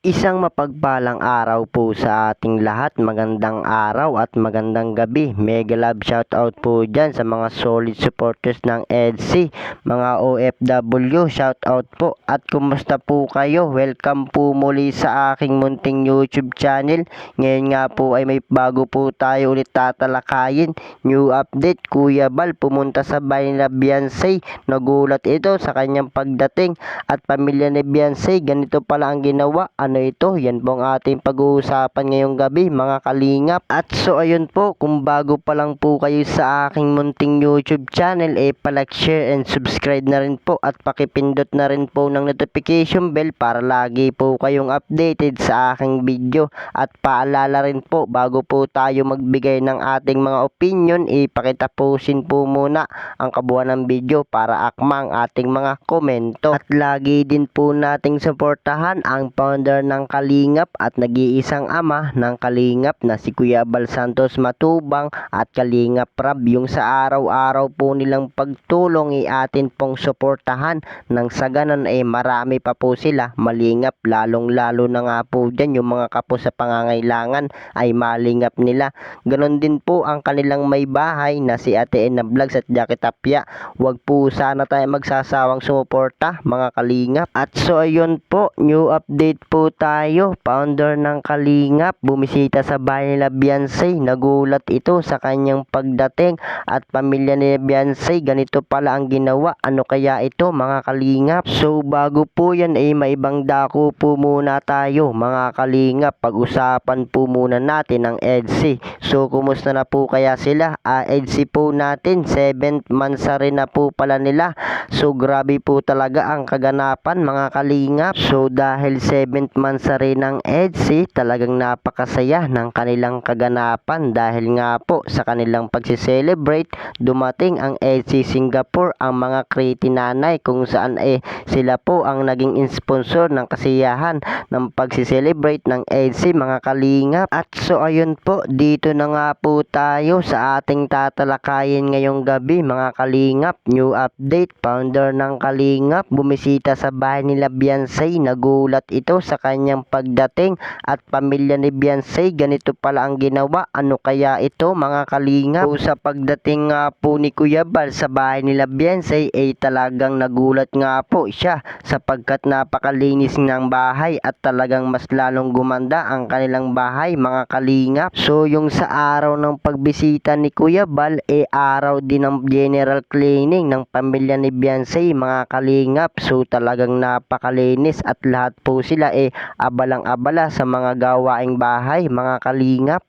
Isang mapagpalang araw po sa ating lahat. Magandang araw at magandang gabi. Mega love shoutout po dyan sa mga solid supporters ng EDC, mga OFW, shoutout po. At kumusta po kayo? Welcome po muli sa aking munting YouTube channel. Ngayon nga po ay may bago po tayo ulit tatalakayin. New update, Kuya Bal pumunta sa bahay nila Beyonce. Nagulat ito sa kanyang pagdating at pamilya ni Beyonce. Ganito pala ang ginawa. Ano ito? Yan po ang ating pag-uusapan ngayong gabi, mga kalingap. At so ayun po, kung bago pa lang po kayo sa aking munting YouTube channel, palike, share, and subscribe na rin po at pakipindot na rin po ng notification bell para lagi po kayong updated sa aking video. At paalala rin po, bago po tayo magbigay ng ating mga opinion, pakitapusin po muna ang kabuuan ng video para akma ang ating mga komento. At lagi din po nating suportahan ang founder ng Kalingap at nag-iisang ama ng Kalingap na si Kuya Bal Santos Matubang at Kalingap Rab. Yung sa araw-araw po nilang pagtulong atin pong suportahan nang sa ganon marami pa po sila malingap, lalong-lalo na nga po dyan yung mga kapo sa pangangailangan ay malingap nila. Ganon din po ang kanilang may bahay na si Ate Ena Vlogs at Jackie Tapia. Huwag po sana tayo magsasawang sumuporta, mga kalingap. At so ayun po, new update po tayo. Founder ng Kalingap bumisita sa bahay nila Beyonce. Nagulat ito sa kanyang pagdating at pamilya ni Beyonce. Ganito pala ang ginawa. Ano kaya ito, mga kalingap? So bago po yan maibang dako po muna tayo, mga kalingap. Pag-usapan po muna natin ang EDC. So kumusta na po kaya sila? EDC po natin 7th mansari na po pala nila. So grabe po talaga ang kaganapan, mga kalingap. So dahil 7th mansari ng EDC, talagang napakasaya ng kanilang kaganapan dahil nga po sa kanilang pagsiselebrate, dumating ang EDC Singapore, ang mga Kriti nanay, kung saan sila po ang naging sponsor ng kasiyahan ng pagsiselebrate ng EDC, mga kalingap. At so ayun po, dito na nga po tayo sa ating tatalakayin ngayong gabi, mga kalingap. New update, founder ng Kalingap bumisita sa bahay nila Beyonce. Nagulat ito sa kanyang pagdating at pamilya ni Beyonce. Ganito pala ang ginawa. Ano kaya ito, mga kalingap? So sa pagdating nga po ni Kuya Bal sa bahay nila Beyonce talagang nagulat nga po siya sapagkat napakalinis ng bahay at talagang mas lalong gumanda ang kanilang bahay, mga kalingap. So yung sa araw ng pagbisita ni Kuya Bal araw din ng general cleaning ng pamilya ni Beyonce, mga kalingap. So talagang napakalinis at lahat po sila abalang-abala sa mga gawaing bahay, mga kalingap.